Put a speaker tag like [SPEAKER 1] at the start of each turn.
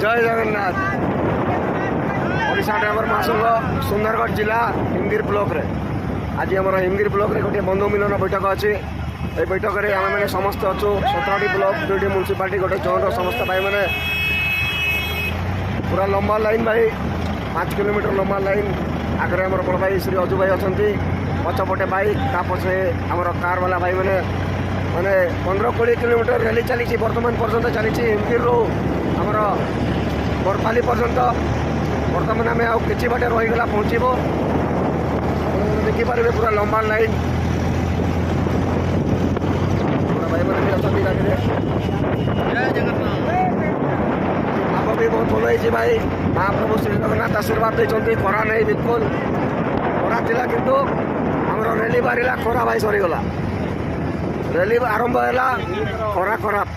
[SPEAKER 1] जय जगन्नाथ। ओडिशा ड्राइवर महासंघ सुंदरगढ़ जिला हिमगिर ब्लॉक रे आज आम हिमगिर ब्लॉक रे गोटे बंधु मिलन बैठक अच्छी। ये बैठक में आम मैंने समस्त अच्छु 17टी ब्लॉक 2टी म्यूनिसिपालिटी गोटे जोन समस्त भाई मैंने पूरा लंबा लाइन भाई 5 किलोमीटर लंबा लाइन आगे आम बड़ भाई श्री अजु भाई अच्छा पछपटे बाइक तापे आमर कार वाला भाई मैंने मैंने 15-20 किलोमीटर रैली चली बर्तमान पर्यंत चली हिमगिर रू आमर बरपाली पर्यंत। बर्तमान आम आउ कि बाटे रहीगला पहुँचब देखिपारे पूरा लंबा लाइन भाई मैंने अच्छा गाड़ी पाग भी बहुत भल होती भाई। महाप्रभु श्री जगन्नाथ आशीर्वाद देते खरा नहीं बिल्कुल खरा था किंतु आमर रैली बाहर खरा भाई सरीगला रैली आरंभ है खरा खराब।